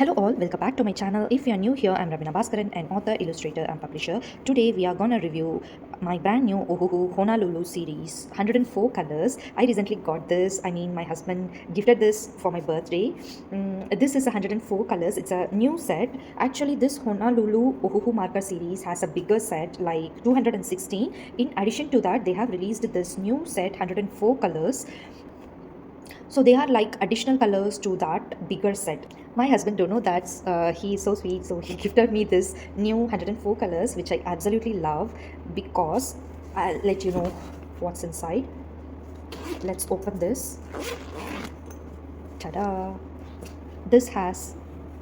Hello all, welcome back to my channel. If you are new here, I'm Ravina Bhaskaran, an author, illustrator and publisher. Today we are gonna review my brand new Ohuhu Honolulu series, 104 colors. I recently got this. My husband gifted this for my birthday. This is 104 colors. It's a new set. Actually, this Honolulu Ohuhu marker series has a bigger set, like 216. In addition to that, they have released this new set, 104 colors. So they are like additional colors to that bigger set. My husband don't know that he is so sweet, so he gifted me this new 104 colors, which I absolutely love, because I'll let you know what's inside. Let's open this. Ta-da! This has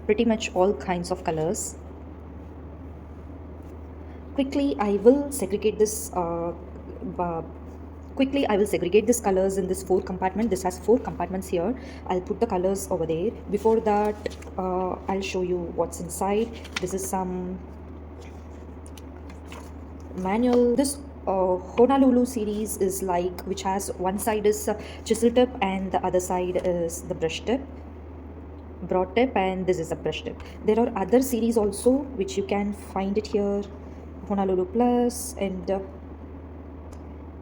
pretty much all kinds of colors. Quickly I will segregate this colors in this 4 compartment. This has 4 compartments here. I'll put the colors over there. Before that, I'll show you what's inside. This is some manual. This Honolulu series is like, which has one side is chisel tip and the other side is the brush tip, broad tip, and this is a brush tip. There are other series also which you can find it here, Honolulu Plus,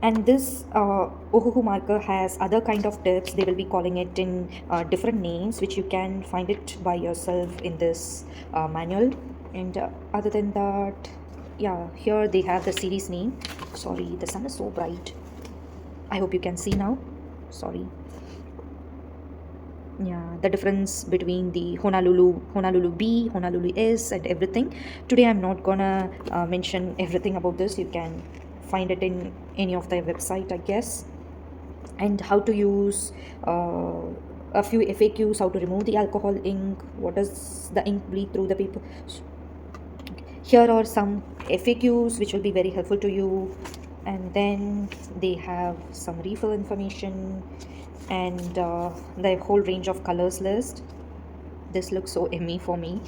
and this Ohuhu marker has other kind of tips. They will be calling it in different names, which you can find it by yourself in this manual. And other than that, yeah, here they have the series name. Sorry, the sun is so bright. I hope you can see now. Sorry. Yeah, the difference between the Honolulu B, Honolulu S, and everything. Today I'm not gonna mention everything about this. You can find it in any of their website, I guess. And how to use a few FAQs, how to remove the alcohol ink, what does the ink bleed through the paper. Here are some FAQs which will be very helpful to you. And then they have some refill information and the whole range of colors list. This looks so yummy for me.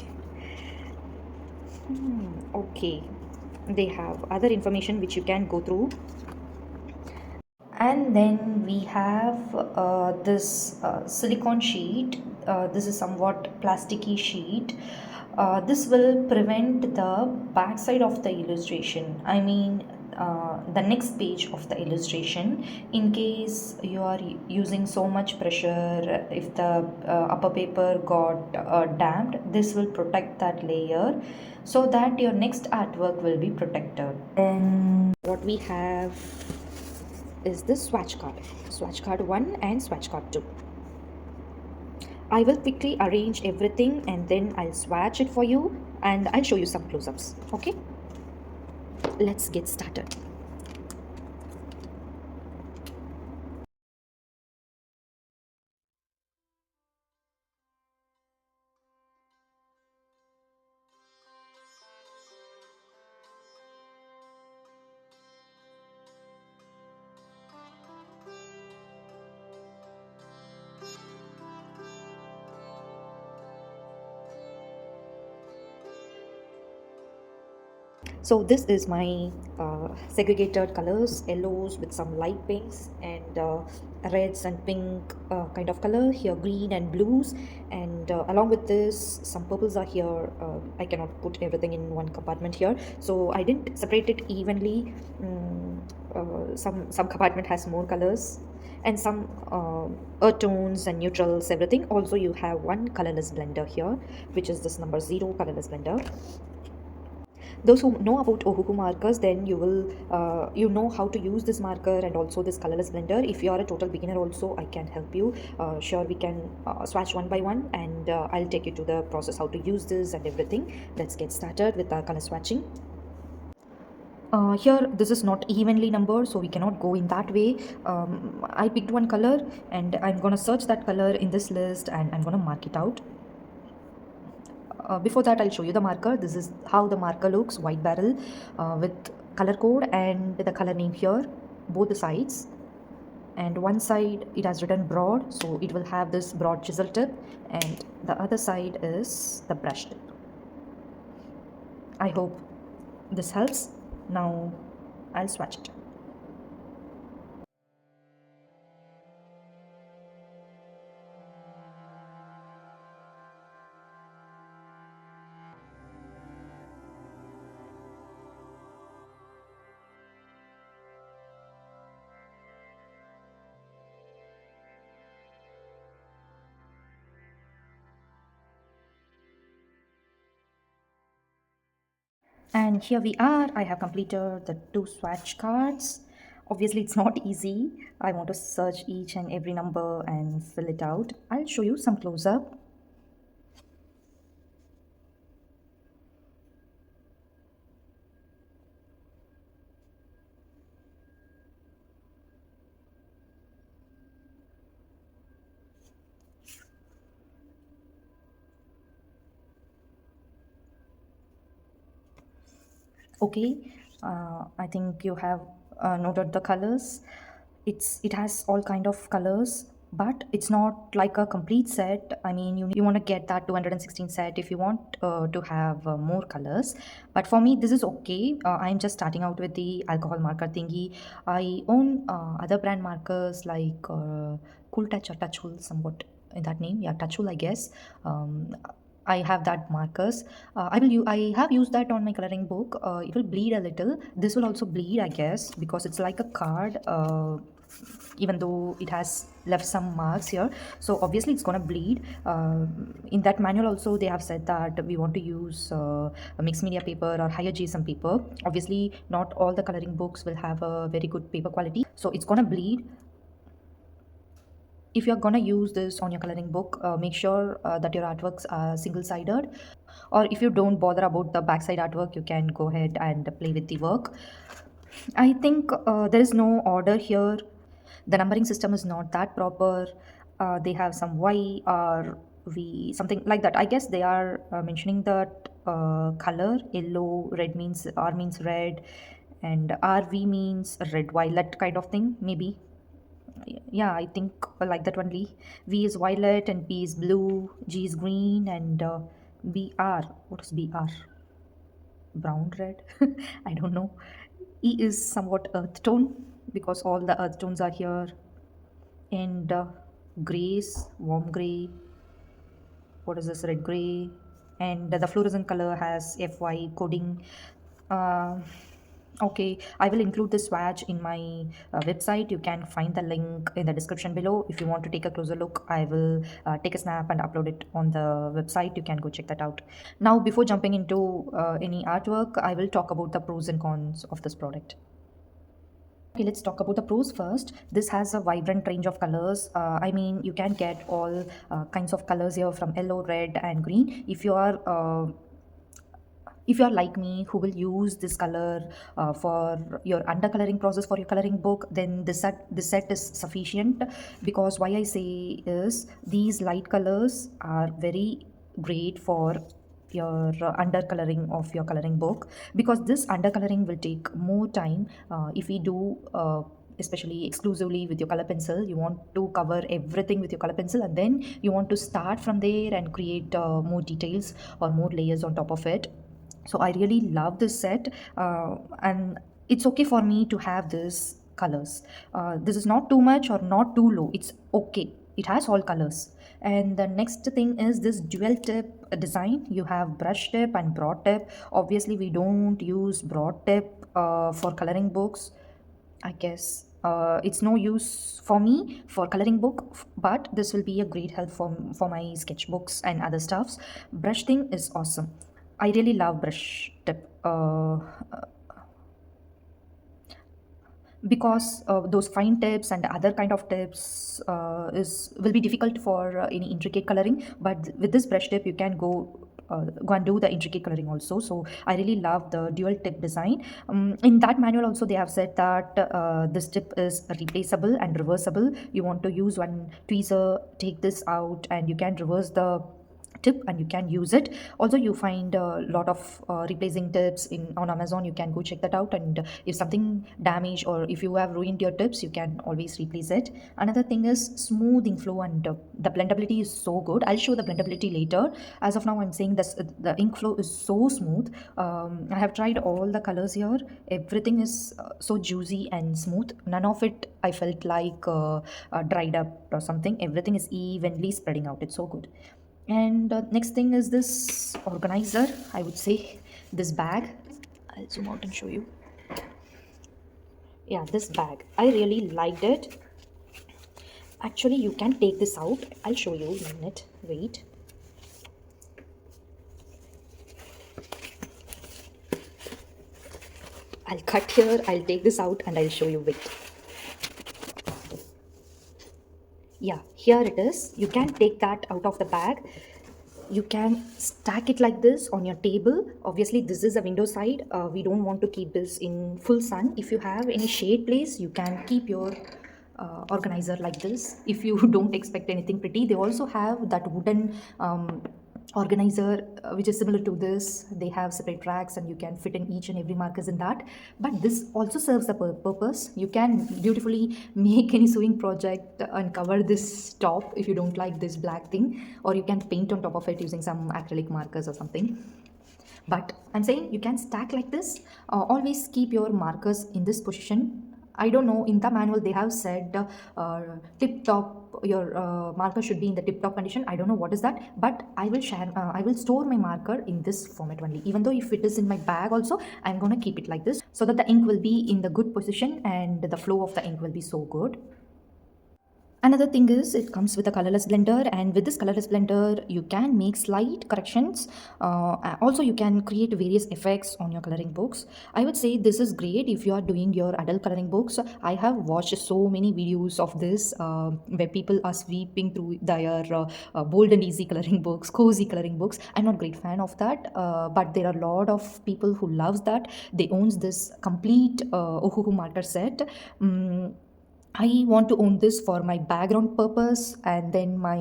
Okay, they have other information which you can go through. And then we have this silicone sheet. This is somewhat plasticky sheet. This will prevent the backside of the illustration. The next page of the illustration, in case you are using so much pressure, if the upper paper got damped, this will protect that layer so that your next artwork will be protected. Then what we have is this swatch card 1 and swatch card 2. I will quickly arrange everything and then I'll swatch it for you and I'll show you some close-ups. Okay, let's get started. So this is my segregated colors, yellows with some light pinks and reds and pink kind of color here, green and blues, and along with this some purples are here. I cannot put everything in one compartment here, so I didn't separate it evenly. Some compartment has more colors and some earth tones and neutrals, everything. Also you have one colorless blender here, which is this number 0 colorless blender. Those who know about Ohuhu markers, then you will you know how to use this marker and also this colorless blender. If you are a total beginner also, I can help you. Sure, we can swatch one by one, and I'll take you to the process how to use this and everything. Let's get started with our color swatching. Here this is not evenly numbered, so we cannot go in that way. I picked one color and I'm gonna search that color in this list and I'm gonna mark it out. Before that, I'll show you the marker. This is how the marker looks, white barrel with color code and the color name here, both the sides. And one side it has written broad, so it will have this broad chisel tip, and the other side is the brush tip. I hope this helps. Now I'll swatch it. And here we are. I have completed the 2 swatch cards. Obviously, it's not easy. I want to search each and every number and fill it out. I'll show you some close up. Okay, I think you have noted the colors. It has all kind of colors, but it's not like a complete set. I mean, you want to get that 216 set if you want to have more colors. But for me, this is okay. I'm just starting out with the alcohol marker thingy. I own other brand markers like Cool Touch or Touchful, somewhat in that name. Yeah, Touchful, I guess. I have that markers. I have used that on my coloring book. It will bleed a little. This will also bleed, I guess, because it's like a card. Even though it has left some marks here, so obviously it's gonna bleed. In that manual also they have said that we want to use a mixed media paper or higher GSM paper. Obviously, not all the coloring books will have a very good paper quality, so it's gonna bleed. If you're gonna use this on your coloring book, make sure that your artworks are single-sided, or if you don't bother about the backside artwork, you can go ahead and play with the work. I think there is no order here. The numbering system is not that proper. They have some Y or V, something like that. I guess they are mentioning that color. Yellow, red means R means red, and RV means red violet kind of thing, maybe. Yeah, I think like that only. V is violet and P is blue, G is green, and BR. What is BR? Brown red? I don't know. E is somewhat earth tone because all the earth tones are here. And grays, warm gray. What is this? Red gray. And the fluorescent color has FY coding. Uh, okay, I will include the swatch in my website. You can find the link in the description below. If you want to take a closer look, I will take a snap and upload it on the website. You can go check that out. Now, before jumping into any artwork, I will talk about the pros and cons of this product. Okay, let's talk about the pros first. This has a vibrant range of colors. I mean, you can get all kinds of colors here from yellow, red, and green. If you are like me who will use this color for your undercoloring process for your coloring book, then this set is sufficient. Because why I say is these light colors are very great for your undercoloring of your coloring book, because this undercoloring will take more time. If we do especially exclusively with your color pencil, you want to cover everything with your color pencil, and then you want to start from there and create more details or more layers on top of it. So I really love this set, and it's okay for me to have this colors. This is not too much or not too low, it's okay, it has all colors. And the next thing is this dual tip design. You have brush tip and broad tip. Obviously we don't use broad tip for coloring books, I guess. It's no use for me for coloring book, but this will be a great help for my sketchbooks and other stuffs. Brush thing is awesome. I really love brush tip. Because those fine tips and other kind of tips is will be difficult for any intricate coloring, but with this brush tip you can go and do the intricate coloring also. So I really love the dual tip design. In that manual also they have said that this tip is replaceable and reversible. You want to use one tweezer, take this out, and you can reverse the tip and you can use it. Also, you find a lot of replacing tips in on Amazon. You can go check that out, and if something damaged or if you have ruined your tips, you can always replace it. Another thing is smooth ink flow, and the blendability is so good. I'll show the blendability later. As of now, I'm saying this the ink flow is so smooth. I have tried all the colors here. Everything is so juicy and smooth. None of it I felt like dried up or something. Everything is evenly spreading out. It's so good. And next thing is this organizer, I would say. This bag, I'll zoom out and show you. Yeah, this bag, I really liked it. Actually, you can take this out. I'll show you in a minute. Wait. I'll cut here, I'll take this out and I'll show you. Wait. Yeah, here it is. You can take that out of the bag. You can stack it like this on your table. Obviously this is a window side. We don't want to keep this in full sun. If you have any shade place, you can keep your organizer like this. If you don't expect anything pretty, they also have that wooden organizer which is similar to this. They have separate racks and you can fit in each and every markers in that, but this also serves the purpose. You can beautifully make any sewing project and cover this top if you don't like this black thing, or you can paint on top of it using some acrylic markers or something. But I'm saying you can stack like this. Always keep your markers in this position. I don't know, in the manual they have said tip top, your marker should be in the tip top condition. I don't know what is that, but I will store my marker in this format only. Even though if it is in my bag also, I'm gonna keep it like this so that the ink will be in the good position and the flow of the ink will be so good. Another thing is it comes with a colorless blender, and with this colorless blender you can make slight corrections. Also you can create various effects on your coloring books. I would say this is great if you are doing your adult coloring books. I have watched so many videos of this where people are sweeping through their bold and easy coloring books, cozy coloring books. I'm not a great fan of that, but there are a lot of people who loves that. They owns this complete Ohuhu marker set. I want to own this for my background purpose and then my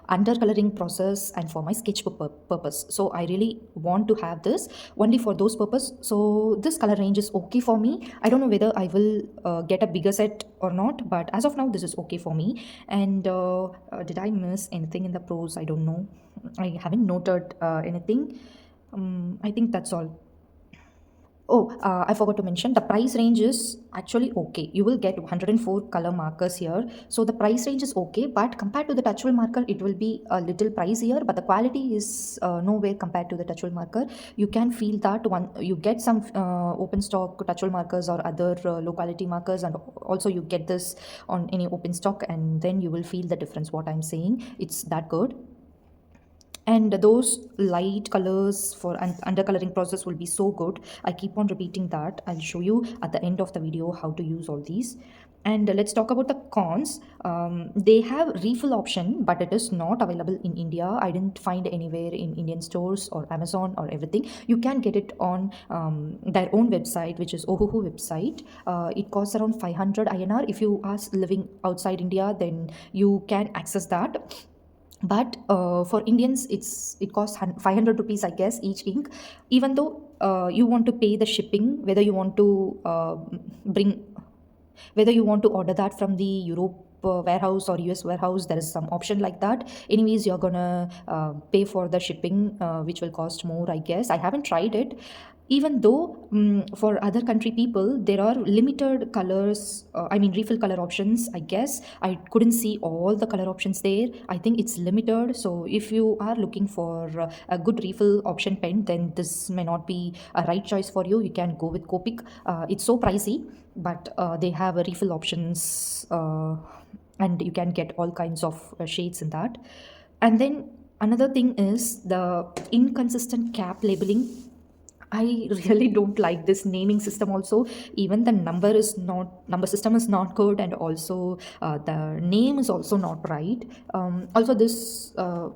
undercoloring process and for my sketchbook purpose. So I really want to have this only for those purpose. So this color range is okay for me. I don't know whether I will get a bigger set or not, but as of now this is okay for me. And did I miss anything in the pros? I don't know. I haven't noted anything. I think that's all. Oh, I forgot to mention the price range is actually okay. You will get 104 color markers here. So the price range is okay, but compared to the touchable marker, it will be a little pricier, but the quality is nowhere compared to the touchable marker. You can feel that one, you get some open stock touchable markers or other low quality markers, and also you get this on any open stock, and then you will feel the difference. What I'm saying, it's that good. And those light colors for an undercoloring process will be so good. I keep on repeating that. I'll show you at the end of the video how to use all these. And let's talk about the cons. They have refill option, but it is not available in India. I didn't find anywhere in Indian stores or Amazon or everything. You can get it on their own website, which is Ohuhu website. It costs around 500 INR. If you are living outside India, then you can access that. But for Indians it costs 500 rupees, I guess, each ink. Even though you want to pay the shipping, whether you want to bring whether you want to order that from the Europe warehouse or US warehouse, there is some option like that. Anyways, you're gonna pay for the shipping, which will cost more, I guess. I haven't tried it. Even though for other country people there are limited colors, I mean refill color options, I guess. I couldn't see all the color options there. I think it's limited. So if you are looking for a good refill option pen, then this may not be a right choice for you. You can go with Copic. It's so pricey, but they have a refill options, and you can get all kinds of shades in that. And then another thing is the inconsistent cap labeling. I really don't like this naming system also. Even the number system is not good, and also the name is also not right. Also this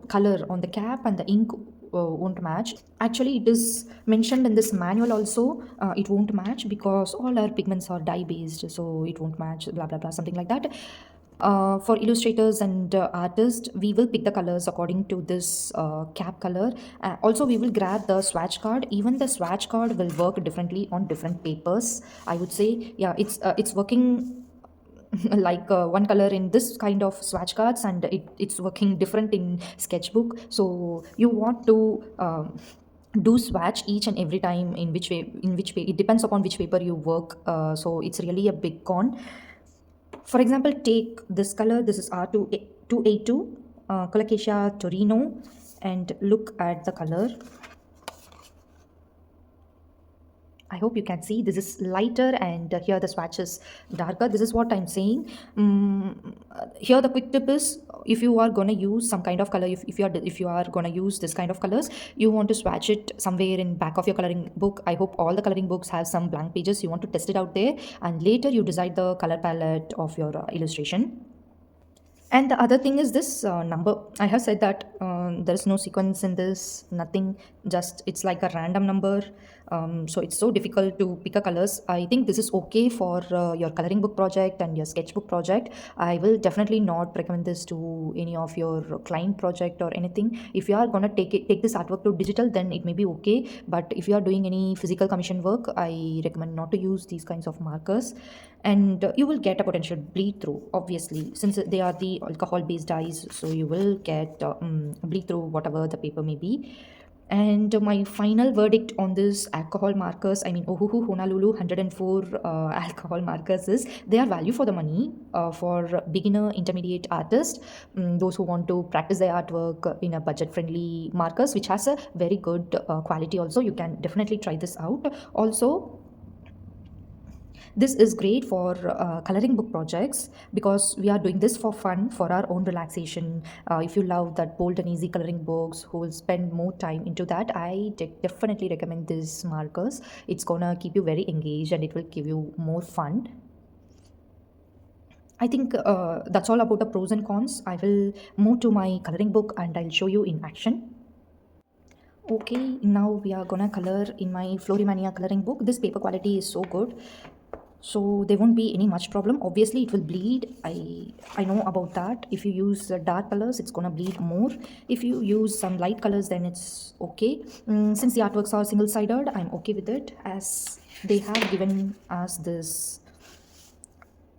color on the cap and the ink won't match. Actually it is mentioned in this manual also. It won't match because all our pigments are dye based, so it won't match, blah blah blah, something like that. For illustrators and artists, we will pick the colors according to this cap color. Also, we will grab the swatch card. Even the swatch card will work differently on different papers. I would say, yeah, it's working like one color in this kind of swatch cards, and it's working different in sketchbook. So you want to do swatch each and every time in which way, it depends upon which paper you work. So it's really a big con. For example, take this color. This is R282, Colocasia Torino, and look at the color. I hope you can see this is lighter, and here the swatch is darker. This is what I'm saying. Here the quick tip is, if you are going to use some kind of color, if you are going to use this kind of colors, you want to swatch it somewhere in back of your coloring book. I hope all the coloring books have some blank pages. You want to test it out there, and later you decide the color palette of your illustration. And the other thing is this number. I have said that there is no sequence in this, nothing, just it's like a random number. So it's so difficult to pick a colors. I think this is okay for your coloring book project and your sketchbook project. I will definitely not recommend this to any of your client project or anything. If you are gonna take this artwork to digital, then it may be okay. But if you are doing any physical commission work, I recommend not to use these kinds of markers, and you will get a potential bleed through, obviously, since they are the alcohol based dyes, so you will get bleed through whatever the paper may be. And my final verdict on this alcohol markers, I mean Ohuhu Honolulu 104 alcohol markers, is they are value for the money for beginner intermediate artists, those who want to practice their artwork in a budget friendly markers, which has a very good quality also. You can definitely try this out. Also, this is great for coloring book projects, because we are doing this for fun, for our own relaxation. If you love that bold and easy coloring books, who will spend more time into that, I definitely recommend these markers. It's gonna keep you very engaged, and it will give you more fun. I think that's all about the pros and cons. I will move to my coloring book and I'll show you in action. Okay, now we are gonna color in my Florimania coloring book. This paper quality is so good, so there won't be any much problem. Obviously it will bleed, I know about that. If you use dark colors, it's gonna bleed more. If you use some light colors, then it's okay. Since the artworks are single-sided, I'm okay with it, as they have given us this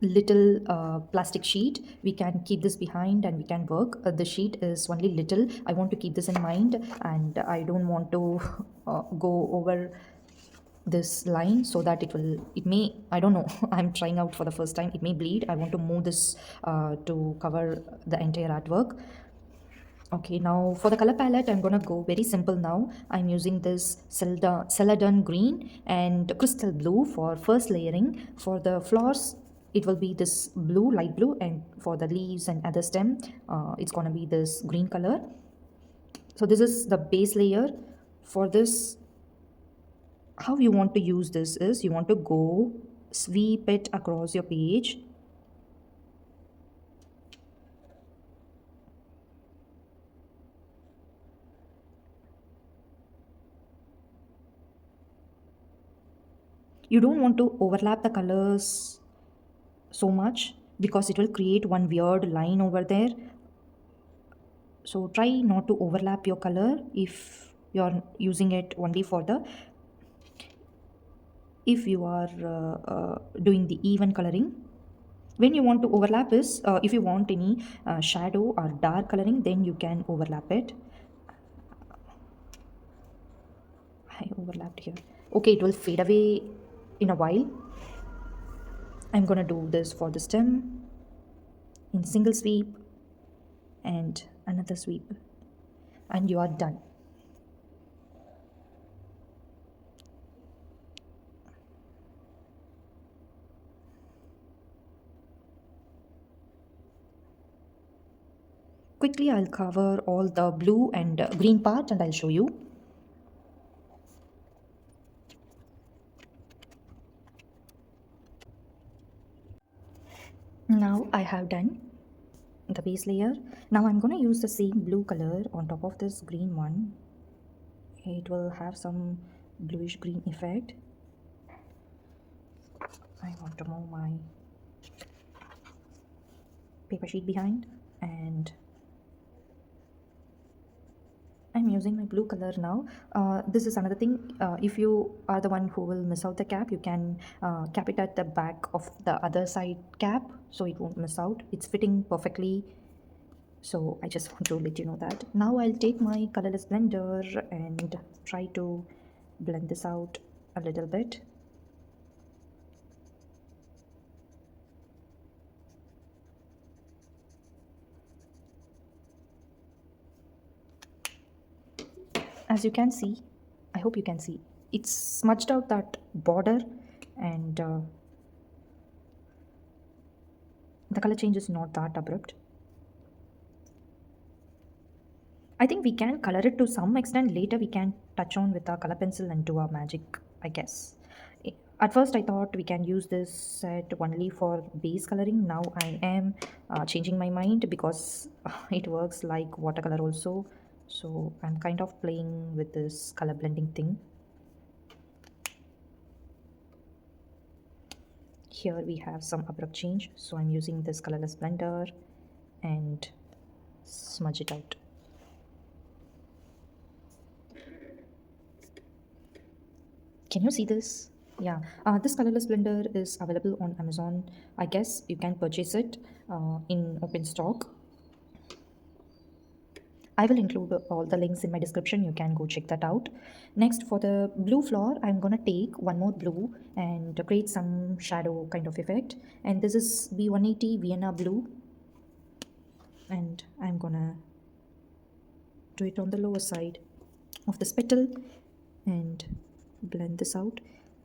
little plastic sheet. We can keep this behind and we can work. The sheet is only little. I want to keep this in mind, and I don't want to go over this line, so that it may, I don't know, I'm trying out for the first time, it may bleed. I want to move this to cover the entire artwork. Okay, now for the color palette, I'm gonna go very simple now. I'm using this celadon green and crystal blue for first layering. For the flowers, it will be this blue, light blue, and for the leaves and other stem, it's gonna be this green color. So this is the base layer. For this, how you want to use this is, you want to go sweep it across your page. You don't want to overlap the colors so much, because it will create one weird line over there. So try not to overlap your color if you're using it only for the, if you are doing the even coloring. When you want to overlap is, if you want any shadow or dark coloring, then you can overlap it. I overlapped here. Okay, it will fade away in a while. I'm gonna do this for the stem in single sweep and another sweep, and you are done. Quickly, I'll cover all the blue and green part, and I'll show you. Now I have done the base layer. Now I'm going to use the same blue color on top of this green one. It will have some bluish green effect. I want to move my paper sheet behind, and I'm using my blue color now. This is another thing. If you are the one who will miss out the cap, you can cap it at the back of the other side cap, so it won't miss out. It's fitting perfectly. So I just want to let you know that. Now I'll take my colorless blender and try to blend this out a little bit. As you can see, I hope you can see, It's smudged out that border, and the color change is not that abrupt. I think we can color it to some extent. Later, we can touch on with our color pencil and do our magic, I guess. At first, I thought we can use this set only for base coloring. Now, I am changing my mind because it works like watercolor also. So, I'm kind of playing with this color blending thing. Here we have some abrupt change. So, I'm using this colorless blender and smudge it out. Can you see this? Yeah, this colorless blender is available on Amazon. I guess you can purchase it in open stock. I will include all the links in my description. You can go check that out. Next, for the blue floor, I'm gonna take one more blue and create some shadow kind of effect. And this is B180 Vienna blue. And I'm gonna do it on the lower side of this petal and blend this out.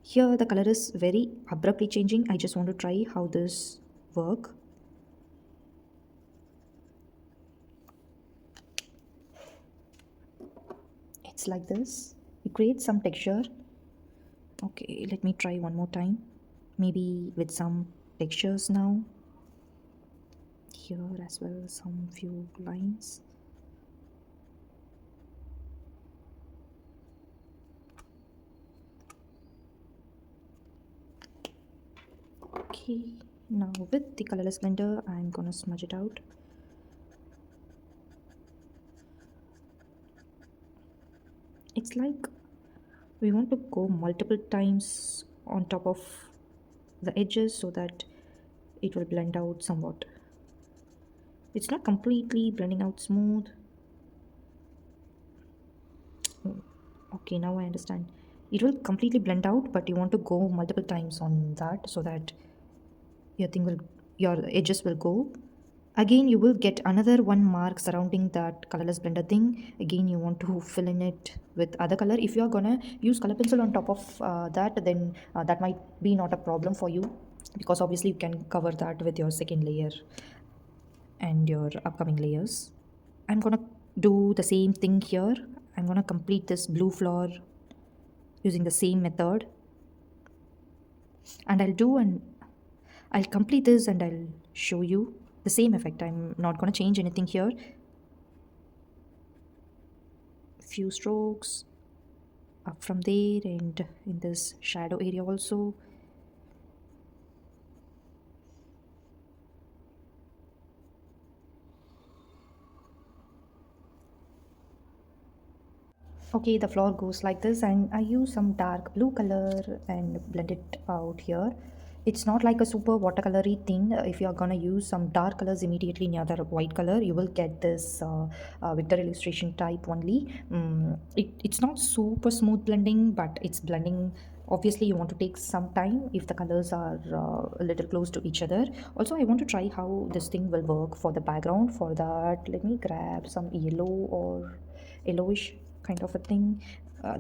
Here the color is very abruptly changing. I just want to try how this work. It's like this. It creates some texture. Okay, let me try one more time. Maybe with some textures now. Here as well, some few lines. Okay, now with the colorless blender, I'm gonna smudge it out. It's like we want to go multiple times on top of the edges so that it will blend out somewhat. It's not completely blending out smooth. Okay, now I understand. It will completely blend out, but you want to go multiple times on that so that your edges will go. Again, you will get another one mark surrounding that colorless blender thing. Again, you want to fill in it with other color. If you are gonna use color pencil on top of that, then that might be not a problem for you, because obviously you can cover that with your second layer and your upcoming layers. I'm gonna do the same thing here. I'm gonna complete this blue floor using the same method, and I'll complete this and I'll show you the same effect. I'm not going to change anything here. Few strokes up from there and in this shadow area also. Okay, the floor goes like this, and I use some dark blue color and blend it out here. It's not like a super watercolory thing. If you are gonna use some dark colors immediately near the white color, you will get this vector illustration type only. It's not super smooth blending, but it's blending. Obviously, you want to take some time if the colors are a little close to each other. Also, I want to try how this thing will work for the background. For that, let me grab some yellow or yellowish kind of a thing.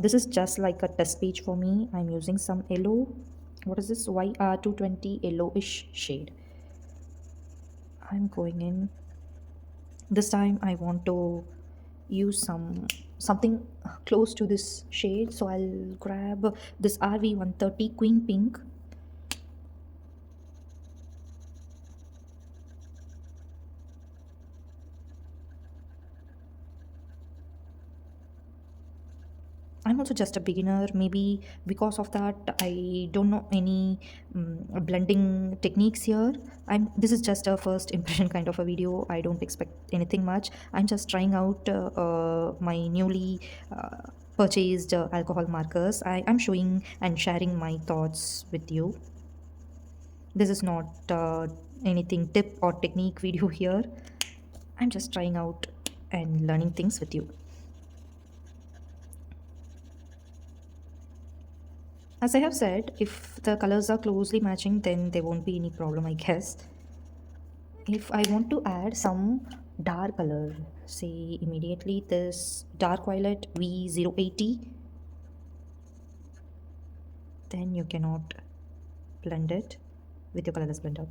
This is just like a test page for me. I'm using some yellow. What is this? YR220 yellowish shade. I'm going in. This time I want to use something close to this shade. So I'll grab this RV130 Queen Pink. I'm also just a beginner. Maybe because of that, I don't know any blending techniques here. This is just a first impression kind of a video. I don't expect anything much. I'm just trying out my newly purchased alcohol markers. I'm showing and sharing my thoughts with you. This is not anything tip or technique video here. I'm just trying out and learning things with you. As I have said, if the colors are closely matching, then there won't be any problem, I guess. If I want to add some dark color, say immediately this dark violet V080, then you cannot blend it with your colorless blender.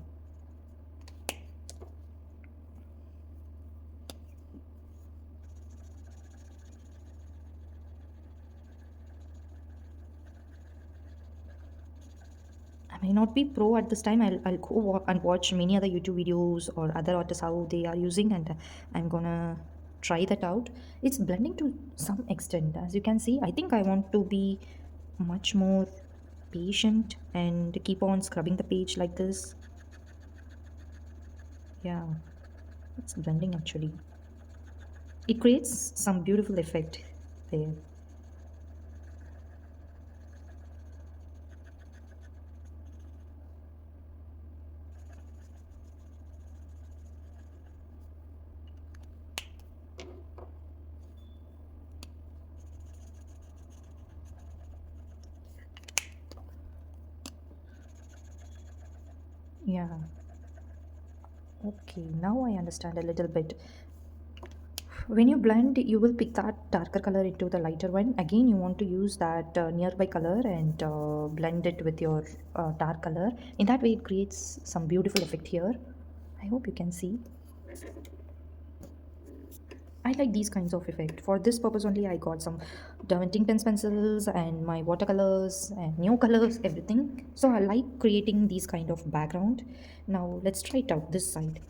I may not be pro at this time. I'll go and watch many other YouTube videos or other artists how they are using, and I'm gonna try that out. It's blending to some extent, as you can see. I think I want to be much more patient and keep on scrubbing the page like this. Yeah, it's blending actually. It creates some beautiful effect there. Yeah. Okay, now I understand a little bit. When you blend, you will pick that darker color into the lighter one. Again, you want to use that nearby color and blend it with your dark color. In that way, it creates some beautiful effect here. I hope you can see. I like these kinds of effect. For this purpose only, I got some Derwentine pencils and my watercolors and new colors, everything. So I like creating these kind of background. Now let's try it out this side.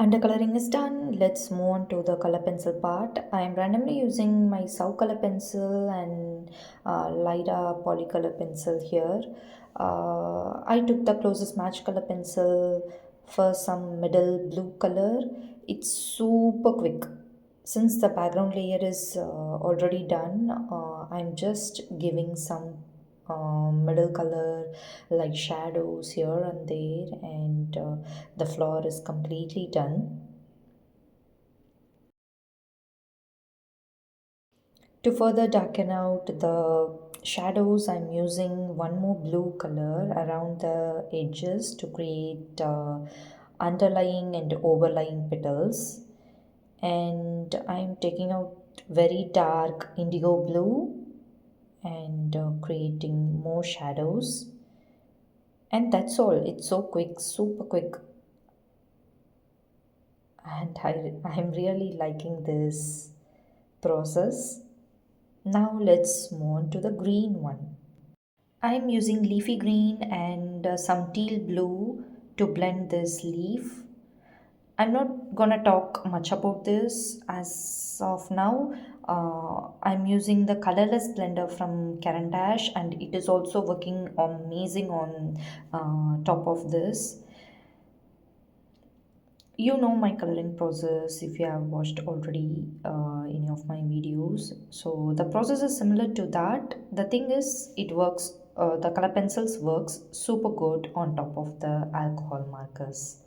Undercoloring is done. Let's move on to the color pencil part. I am randomly using my Sau color pencil and Lyra polycolor pencil here. I took the closest match color pencil for some middle blue color. It's super quick. Since the background layer is already done, I'm just giving some middle color like shadows here and there, and the floor is completely done. To further darken out the shadows, I'm using one more blue color around the edges to create underlying and overlying petals. And I'm taking out very dark indigo blue and creating more shadows. And that's all. It's so quick, super quick. And I'm really liking this process. Now let's move on to the green one. I'm using leafy green and some teal blue to blend this leaf. I'm not gonna talk much about this as of now. I'm using the colorless blender from Caran d'Ache, and it is also working amazing on top of this. You know my coloring process if you have watched already any of my videos. So the process is similar to that. The thing is, it works. The color pencils works super good on top of the alcohol markers.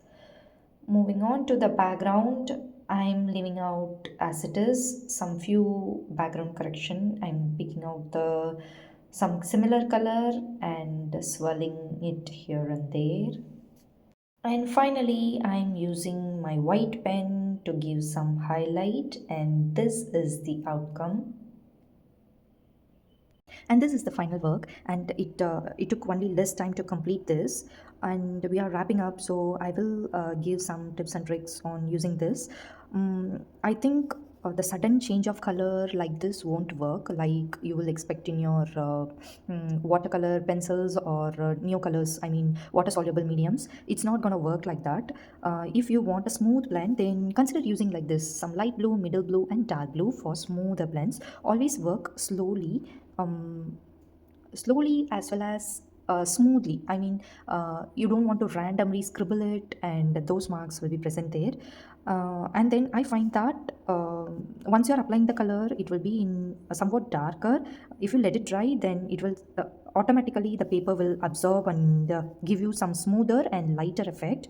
Moving on to the background, I'm leaving out as it is some few background correction. I'm picking out the some similar color and swirling it here and there. And finally, I'm using my white pen to give some highlight, and this is the outcome. And this is the final work, and it took only less time to complete this, and we are wrapping up, so I will give some tips and tricks on using this. I think the sudden change of color like this won't work like you will expect in your watercolor pencils or new colors, I mean water soluble mediums. It's not going to work like that. If you want a smooth blend, then consider using like this: some light blue, middle blue and dark blue for smoother blends. Always work um, slowly as well as smoothly. I mean, you don't want to randomly scribble it, and those marks will be present there. And then I find that once you're applying the color, it will be in somewhat darker. If you let it dry, then it will automatically the paper will absorb and give you some smoother and lighter effect.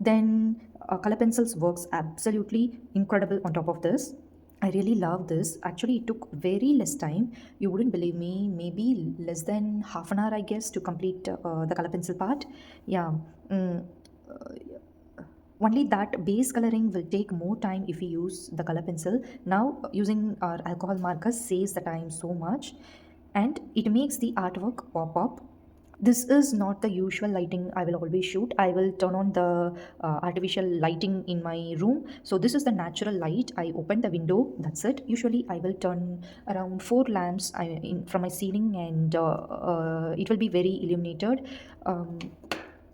Then color pencils works absolutely incredible on top of this. I really love this. Actually, it took very less time. You wouldn't believe me, maybe less than half an hour, I guess, to complete the color pencil part. Yeah. Mm, Only that base coloring will take more time if we use the color pencil. Now using our alcohol markers saves the time so much, and it makes the artwork pop up. This is not the usual lighting I will always shoot. I will turn on the artificial lighting in my room. So this is the natural light. I open the window, that's it. Usually I will turn around 4 lamps from my ceiling, and it will be very illuminated.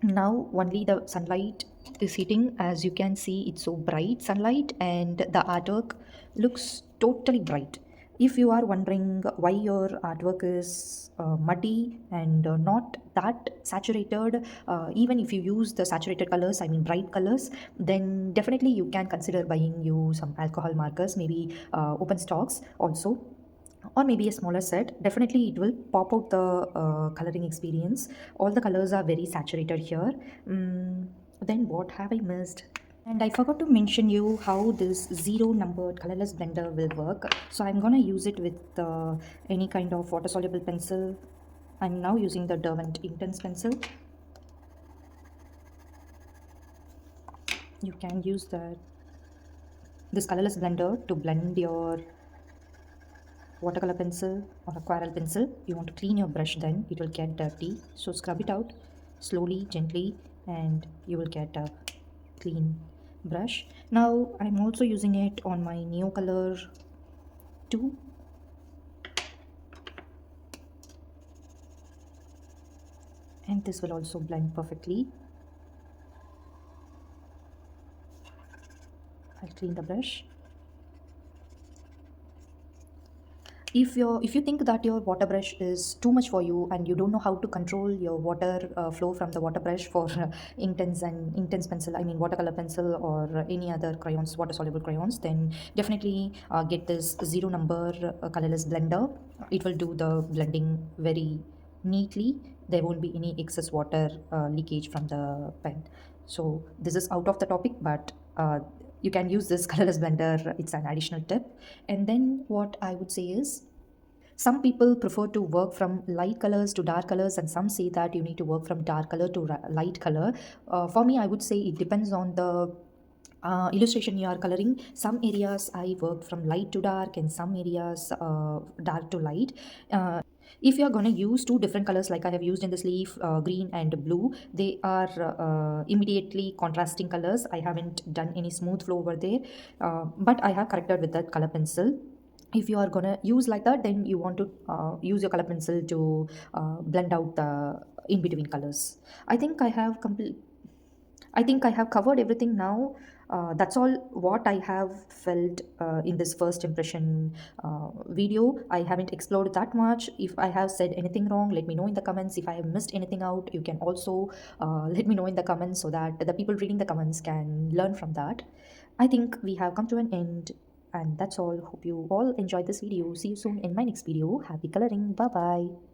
Now only the sunlight is hitting. As you can see, it's so bright sunlight, and the artwork looks totally bright. If you are wondering why your artwork is muddy and not that saturated, even if you use the saturated colors, I mean bright colors, then definitely you can consider buying you some alcohol markers, maybe open stocks also, or maybe a smaller set. Definitely it will pop out the coloring experience. All the colors are very saturated here. Then what have I missed? And I forgot to mention you how this zero numbered colorless blender will work. So I'm gonna use it with any kind of water soluble pencil. I'm now using the Derwent Intense pencil. You can use this colorless blender to blend your watercolor pencil or aquarelle pencil. You want to clean your brush, then it will get dirty, so scrub it out slowly, gently, and you will get a clean brush. Now I'm also using it on my new color too. And this will also blend perfectly. I'll clean the brush. If you think that your water brush is too much for you and you don't know how to control your water flow from the water brush for intense pencil, I mean watercolor pencil, or any other crayons, water soluble crayons, then definitely get this zero number colorless blender. It will do the blending very neatly. There won't be any excess water leakage from the pen. So this is out of the topic, but you can use this colorless blender. It's an additional tip. And then what I would say is, some people prefer to work from light colors to dark colors, and some say that you need to work from dark color to light color. For me, I would say it depends on the illustration you are coloring. Some areas I work from light to dark, and some areas dark to light. If you are going to use two different colors like I have used in this leaf, green and blue, they are immediately contrasting colors. I haven't done any smooth flow over there, but I have corrected with that color pencil. If you are going to use like that, then you want to use your color pencil to blend out the in between colors. I think I have covered everything now. That's all what I have felt in this first impression video. I haven't explored that much. If I have said anything wrong, let me know in the comments. If I have missed anything out, you can also let me know in the comments, so that the people reading the comments can learn from that. I think we have come to an end, and that's all. Hope you all enjoyed this video. See you soon in my next video. Happy coloring. Bye bye.